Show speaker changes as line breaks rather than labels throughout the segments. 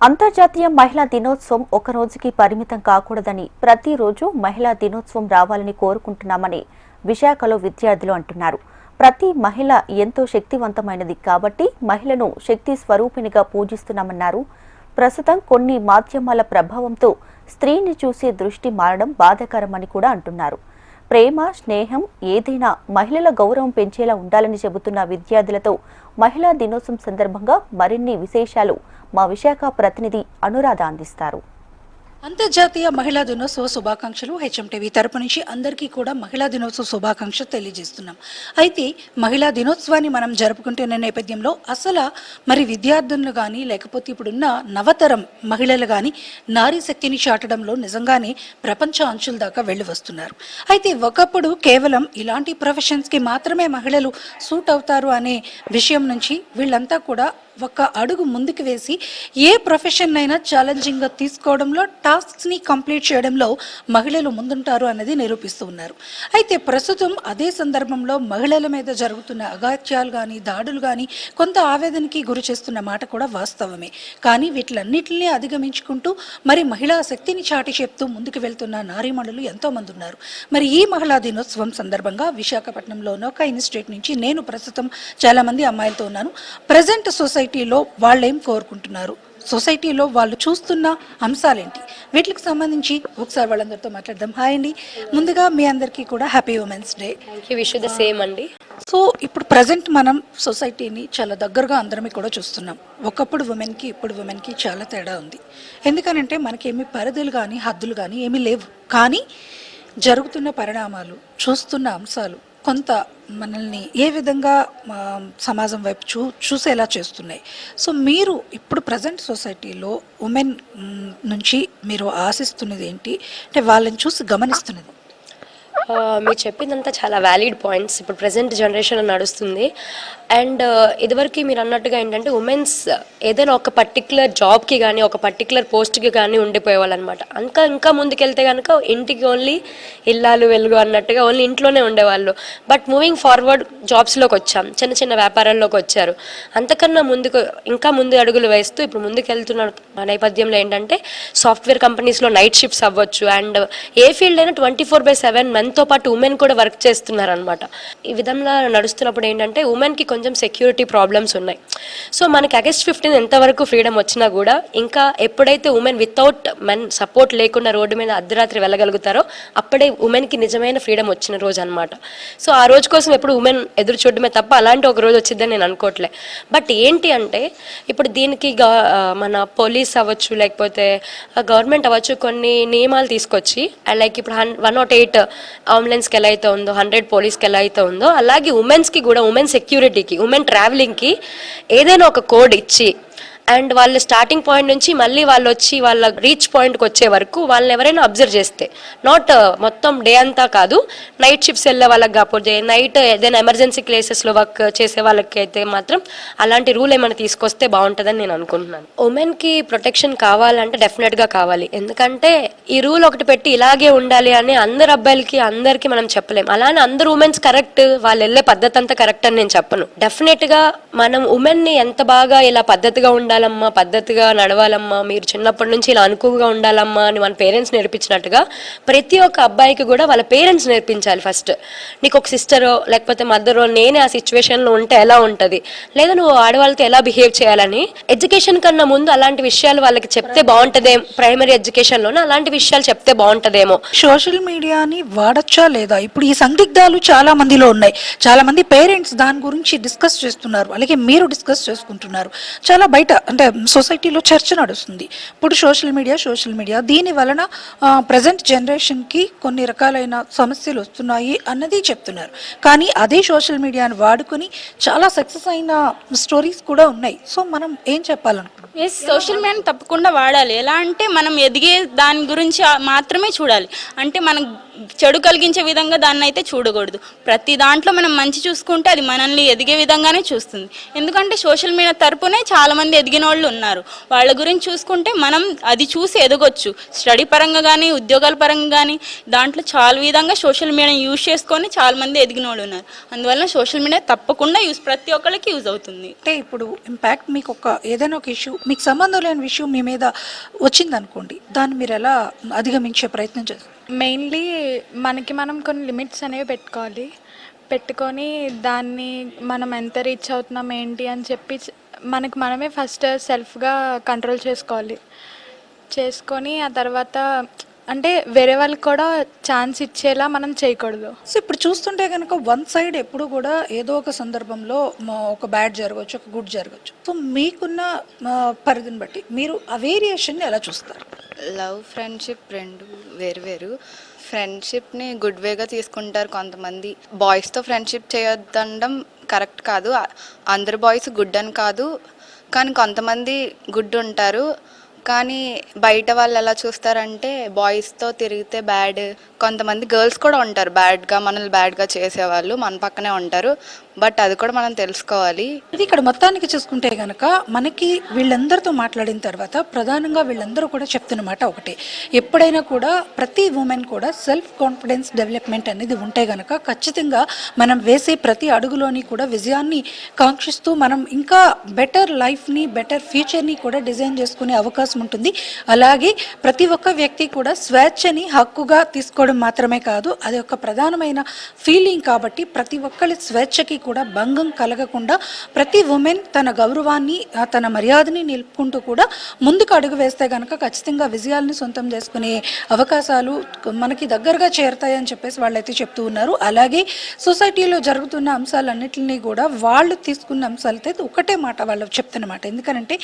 అంతర్జాతీయ మహిళా దినోత్సవం ఒక రోజుకి పరిమితం కాకూడదని ప్రతిరోజు మహిళా దినోత్సవం రావాలని కోరుకుంటున్నామని విశాఖలో విద్యార్థులు అంటున్నారు. ప్రతి మహిళ ఎంతో శక్తివంతమైనది కాబట్టి మహిళను శక్తి స్వరూపిణిగా పూజిస్తున్నామన్నారు. ప్రస్తుతం కొన్ని మాధ్యమాల ప్రభావంతో స్త్రీని చూసే దృష్టి మారడం బాధాకరమని కూడా అంటున్నారు. ప్రేమ, స్నేహం ఏదైనా మహిళల గౌరవం పెంచేలా ఉండాలని చెబుతున్న విద్యార్థులతో మహిళా దినోత్సవం సందర్భంగా మరిన్ని విశేషాలు మా విశాఖ ప్రతినిధి అనురాధ అందిస్తారు.
అంతర్జాతీయ మహిళా దినోత్సవ శుభాకాంక్షలు. హెచ్ఎంటీవీ తరపు నుంచి అందరికీ కూడా మహిళా దినోత్సవ శుభాకాంక్షలు తెలియజేస్తున్నాం. అయితే మహిళా దినోత్సవాన్ని మనం జరుపుకుంటున్న నేపథ్యంలో అసలు మరి విద్యార్థులు కానీ లేకపోతే ఇప్పుడున్న నవతరం మహిళలు కానీ నారీ శక్తిని చాటడంలో నిజంగానే ప్రపంచ అంచుల దాకా వెళ్ళి వస్తున్నారు. అయితే ఒకప్పుడు కేవలం ఇలాంటి ప్రొఫెషన్స్కి మాత్రమే మహిళలు సూట్ అవుతారు అనే విషయం నుంచి వీళ్ళంతా కూడా ఒక అడుగు ముందుకు వేసి ఏ ప్రొఫెషన్ అయినా ఛాలెంజింగ్గా తీసుకోవడంలో, టాస్క్స్ని కంప్లీట్ చేయడంలో మహిళలు ముందుంటారు అన్నది నిరూపిస్తూ ఉన్నారు. అయితే ప్రస్తుతం అదే సందర్భంలో మహిళల మీద జరుగుతున్న అగాత్యాలు కానీ, దాడులు కానీ కొంత ఆవేదనకి గురి చేస్తున్న మాట కూడా వాస్తవమే. కానీ వీటిలన్నింటినీ అధిగమించుకుంటూ మరి మహిళా శక్తిని చాటి చెప్తూ ముందుకు వెళ్తున్న నారీమణులు ఎంతోమంది ఉన్నారు. మరి ఈ మహిళా దినోత్సవం సందర్భంగా విశాఖపట్నంలోని ఒక ఇన్స్టిట్యూట్ నుంచి నేను ప్రస్తుతం చాలామంది అమ్మాయిలతో ఉన్నాను. ప్రజెంట్ సొసైటీలో వాళ్ళేం కోరుకుంటున్నారు, సొసైటీలో వాళ్ళు చూస్తున్న అంశాలేంటి, వీటికి సంబంధించి ఒకసారి వాళ్ళందరితో మాట్లాడదాం. హాయ్ అండి, ముందుగా మీ అందరికీ కూడా happy women's day.
Wish the same అండి.
సో ఇప్పుడు ప్రజెంట్ మనం సొసైటీని చాలా దగ్గరగా అందరమే కూడా చూస్తున్నాం. ఒకప్పుడు ఉమెన్కి ఇప్పుడు ఉమెన్కి చాలా తేడా ఉంది. ఎందుకనంటే మనకేమీ పరిధులు కానీ హద్దులు కానీ ఏమీ లేవు. కానీ జరుగుతున్న పరిణామాలు, చూస్తున్న అంశాలు కొంత మనల్ని ఏ విధంగా సమాజం వైపు చూసేలా చేస్తున్నాయి. సో మీరు ఇప్పుడు ప్రజెంట్ సొసైటీలో ఉమెన్ నుంచి మీరు ఆశిస్తున్నది ఏంటి, అంటే వాళ్ళని చూసి గమనిస్తున్నది?
మీరు చెప్పిందంతా చాలా వ్యాలిడ్ పాయింట్స్. ఇప్పుడు ప్రజెంట్ జనరేషన్ నడుస్తుంది. అండ్ ఇదివరకు మీరు అన్నట్టుగా ఏంటంటే ఉమెన్స్ ఏదైనా ఒక పర్టికులర్ జాబ్కి కానీ ఒక పర్టికులర్ పోస్ట్కి కానీ ఉండిపోయేవాళ్ళు అనమాట. ఇంకా ముందుకెళ్తే కనుక ఇంటికి ఓన్లీ ఇల్లాలు వెలుగు అన్నట్టుగా ఓన్లీ ఇంట్లోనే ఉండేవాళ్ళు. బట్ మూవింగ్ ఫార్వర్డ్ జాబ్స్లోకి వచ్చాం, చిన్న చిన్న వ్యాపారాల్లోకి వచ్చారు. అంతకన్నా ఇంకా ముందు అడుగులు వేస్తూ ఇప్పుడు ముందుకు వెళ్తున్న నేపథ్యంలో ఏంటంటే సాఫ్ట్వేర్ కంపెనీస్లో నైట్ షిఫ్ట్స్ అవ్వచ్చు. అండ్ ఏ ఫీల్డ్ అయినా 24/7 మనతో పాటు ఉమెన్ కూడా వర్క్ చేస్తున్నారు అనమాట. ఈ విధంగా నడుస్తున్నప్పుడు ఏంటంటే ఉమెన్కి కొంచెం సెక్యూరిటీ ప్రాబ్లమ్స్ ఉన్నాయి. సో మనకి ఆగస్ట్ 15 ఎంతవరకు ఫ్రీడమ్ వచ్చినా కూడా ఇంకా ఎప్పుడైతే ఉమెన్ వితౌట్ మెన్ సపోర్ట్ లేకుండా రోడ్డు మీద అర్ధరాత్రి వెళ్ళగలుగుతారో అప్పుడే ఉమెన్కి నిజమైన ఫ్రీడమ్ వచ్చిన రోజు అనమాట. సో ఆ రోజు కోసం ఎప్పుడు ఉమెన్ ఎదురు చూడడమే తప్ప అలాంటి ఒక రోజు వచ్చిందని నేను అనుకోవట్లే. బట్ ఏంటి అంటే ఇప్పుడు దీనికి మన పోలీస్ అవ్వచ్చు లేకపోతే గవర్నమెంట్ అవ్వచ్చు కొన్ని నియమాలు తీసుకొచ్చి లైక్ ఇప్పుడు 108 అంబులెన్స్కి ఎలా అయితే ఉందో 100 పోలీస్కి ఎలా అయితే ఉందో అలాగే ఉమెన్స్కి కూడా ఉమెన్ సెక్యూరిటీకి ఉమెన్ ట్రావెలింగ్కి ఏదైనా ఒక కోడ్ ఇచ్చి అండ్ వాళ్ళు స్టార్టింగ్ పాయింట్ నుంచి మళ్ళీ వాళ్ళు వచ్చి వాళ్ళ రీచ్ పాయింట్కి వచ్చే వరకు వాళ్ళని ఎవరైనా అబ్జర్వ్ చేస్తే నాట్ మొత్తం డే అంతా కాదు, నైట్ షిఫ్ట్స్ వెళ్ళే వాళ్ళకి కాకపోతే నైట్ ఏదైనా ఎమర్జెన్సీ ప్లేసెస్లో వర్క్ చేసే వాళ్ళకి అయితే మాత్రం అలాంటి రూల్ ఏమైనా తీసుకొస్తే బాగుంటుందని నేను అనుకుంటున్నాను. ఉమెన్కి ప్రొటెక్షన్ కావాలంటే డెఫినెట్గా కావాలి. ఎందుకంటే ఈ రూల్ ఒకటి పెట్టి ఇలాగే ఉండాలి అని అందరు అబ్బాయిలకి అందరికీ మనం చెప్పలేం. అలానే అందరు ఉమెన్స్ కరెక్ట్, వాళ్ళు వెళ్ళే పద్ధతి అంతా కరెక్ట్ అని నేను చెప్పను. డెఫినెట్గా మనం ఉమెన్ని ఎంత బాగా ఇలా పద్ధతిగా ఉండాలమ్మా, పద్ధతిగా నడవాలమ్మా, మీరు చిన్నప్పటి నుంచి ఇలా అనుకువగా ఉండాలమ్మా అని మన పేరెంట్స్ నేర్పించినట్టుగా ప్రతి ఒక్క అబ్బాయికి కూడా వాళ్ళ పేరెంట్స్ నేర్పించాలి. ఫస్ట్ నీకు ఒక సిస్టరో లేకపోతే మదరో నేనే ఆ సిచ్యువేషన్లో ఉంటే ఎలా ఉంటుంది, లేదా నువ్వు ఆడవాళ్ళతో ఎలా బిహేవ్ చేయాలని ఎడ్యుకేషన్ కన్నా ముందు అలాంటి విషయాలు వాళ్ళకి చెప్తే బాగుంటుందేమో. ప్రైమరీ ఎడ్యుకేషన్లోనే అలాంటి విషయాలు చెప్తే బాగుంటుందేమో.
సోషల్ మీడియాని వాడచ్చా లేదా? ఇప్పుడు ఈ సందిగ్ధాలు చాలా మందిలో ఉన్నాయి. చాలా మంది పేరెంట్స్ దాని గురించి డిస్కస్ చేస్తున్నారు, అలాగే మీరు డిస్కస్ చేసుకుంటున్నారు. చాలా బయట అంటే సొసైటీలో చర్చ నడుస్తుంది. ఇప్పుడు సోషల్ మీడియా దీని వలన ప్రజెంట్ జనరేషన్కి కొన్ని రకాలైన సమస్యలు వస్తున్నాయి అన్నది చెప్తున్నారు. కానీ అదే సోషల్ మీడియాని వాడుకొని చాలా సక్సెస్ అయిన స్టోరీస్ కూడా ఉన్నాయి. సో మనం ఏం చెప్పాలనుకుంటున్నాం?
సోషల్ మీడియాని తప్పకుండా వాడాలి. ఎలా అంటే మనం ఎదిగే దాని గురించి మాత్రమే చూడాలి. అంటే చెడు కలిగించే విధంగా దాన్ని అయితే చూడకూడదు. ప్రతి దాంట్లో మనం మంచి చూసుకుంటే అది మనల్ని ఎదిగే విధంగానే చూస్తుంది. ఎందుకంటే సోషల్ మీడియా తరపునే చాలామంది ఎదిగిన వాళ్ళు ఉన్నారు. వాళ్ళ గురించి చూసుకుంటే మనం అది చూసి ఎదగొచ్చు. స్టడీ పరంగా కానీ ఉద్యోగాల పరంగా కానీ దాంట్లో చాలా విధంగా సోషల్ మీడియా యూజ్ చేసుకొని చాలామంది ఎదిగిన వాళ్ళు ఉన్నారు. అందువల్ల సోషల్ మీడియా తప్పకుండా ప్రతి ఒక్కరికి యూజ్ అవుతుంది.
అంటే ఇప్పుడు ఇంపాక్ట్ మీకు ఏదైనా ఒక ఇష్యూ, మీకు సంబంధం లేని విషయం మీ మీద వచ్చిందనుకోండి, దాన్ని మీరు ఎలా అధిగమించే ప్రయత్నం చేస్తారు?
మెయిన్లీ మనకి మనం కొన్ని లిమిట్స్ అనేవి పెట్టుకొని దాన్ని మనం ఎంత రీచ్ అవుతున్నాం ఏంటి అని చెప్పి మనకి మనమే ఫస్ట్ సెల్ఫ్గా కంట్రోల్ చేసుకొని ఆ తర్వాత అంటే వేరే వాళ్ళకి కూడా ఛాన్స్ ఇచ్చేలా మనం చేయకూడదు.
సో ఇప్పుడు చూస్తుంటే కనుక వన్ సైడ్ ఎప్పుడు కూడా ఏదో ఒక సందర్భంలో ఒక బ్యాడ్ జరగవచ్చు, ఒక గుడ్ జరగవచ్చు. సో మీకున్న పరిధిని బట్టి మీరు ఆ వేరియేషన్ని ఎలా చూస్తారు?
లవ్, ఫ్రెండ్షిప్ రెండు వేరు. ఫ్రెండ్షిప్ని గుడ్ వేగా తీసుకుంటారు కొంతమంది. బాయ్స్తో ఫ్రెండ్షిప్ చేయొద్దనడం కరెక్ట్ కాదు. అందరు బాయ్స్ గుడ్ అని కాదు, కానీ కొంతమంది గుడ్ ఉంటారు. కానీ బయట వాళ్ళు ఎలా చూస్తారంటే బాయ్స్తో తిరిగితే బ్యాడ్. కొంతమంది గర్ల్స్ కూడా ఉంటారు బ్యాడ్గా, మనల్ని బ్యాడ్గా చేసేవాళ్ళు మన పక్కనే ఉంటారు. బట్ అది కూడా మనం తెలుసుకోవాలి.
ఇది ఇక్కడ మొత్తానికి చూసుకుంటే కనుక మనకి వీళ్ళందరితో మాట్లాడిన తర్వాత ప్రధానంగా వీళ్ళందరూ కూడా చెప్తున్నమాట ఒకటే, ఎప్పుడైనా కూడా ప్రతి ఉమెన్ కూడా సెల్ఫ్ కాన్ఫిడెన్స్ డెవలప్మెంట్ అనేది ఉంటే కనుక ఖచ్చితంగా మనం వేసే ప్రతి అడుగులోని కూడా విజయాన్ని కాంక్షిస్తూ మనం ఇంకా బెటర్ లైఫ్ని, బెటర్ ఫ్యూచర్ని కూడా డిజైన్ చేసుకునే అవకాశం ఉంటుంది. అలాగే ప్రతి ఒక్క వ్యక్తి కూడా స్వేచ్ఛని హక్కుగా తీసుకోవడం మాత్రమే కాదు, అది ఒక ప్రధానమైన ఫీలింగ్. కాబట్టి ప్రతి ఒక్కరి స్వేచ్ఛకి కూడా భంగం కలగకుండా ప్రతి ఉమెన్ తన గౌరవాన్ని, తన మర్యాదని నిలుపుకుంటూ కూడా ముందుకు అడుగు వేస్తే కనుక ఖచ్చితంగా విజయాలను సొంతం చేసుకునే అవకాశాలు మనకి దగ్గరగా చేరుతాయని చెప్పేసి వాళ్ళైతే చెప్తూ ఉన్నారు. అలాగే సొసైటీలో జరుగుతున్న అంశాలన్నింటినీ కూడా వాళ్ళు తీసుకున్న అంశాలతో ఒకటే మాట వాళ్ళు చెప్తున్నమాట. ఎందుకంటే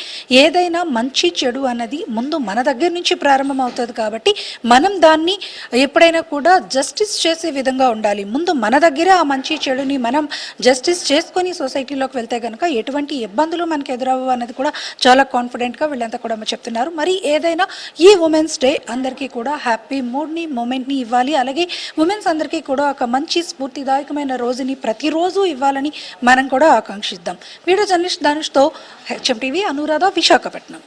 ఏదైనా మంచి చెడు అన్నది ముందు మన దగ్గర నుంచి ప్రారంభం అవుతుంది. కాబట్టి మనం దాన్ని ఎప్పుడైనా కూడా జస్టిస్ చేసే విధంగా ఉండాలి. ముందు మన దగ్గర ఆ మంచి చెడుని మనం జస్టిస్ చేసుకొని సొసైటీలోకి వెళ్తే కనుక ఎటువంటి ఇబ్బందులు మనకు ఎదురవ్వవు అన్నది కూడా చాలా కాన్ఫిడెంట్గా వీళ్ళంతా కూడా చెప్తున్నారు. మరి ఏదైనా ఈ ఉమెన్స్ డే అందరికీ కూడా హ్యాపీ మూడ్ని, మూమెంట్ని ఇవ్వాలి. అలాగే ఉమెన్స్ అందరికీ కూడా ఒక మంచి స్ఫూర్తిదాయకమైన రోజుని ప్రతిరోజు ఇవ్వాలని మనం కూడా ఆకాంక్షిద్దాం. వీడియో జర్నలిస్ట్ ధనుష్తో HM TV అనురాధ, విశాఖపట్నం.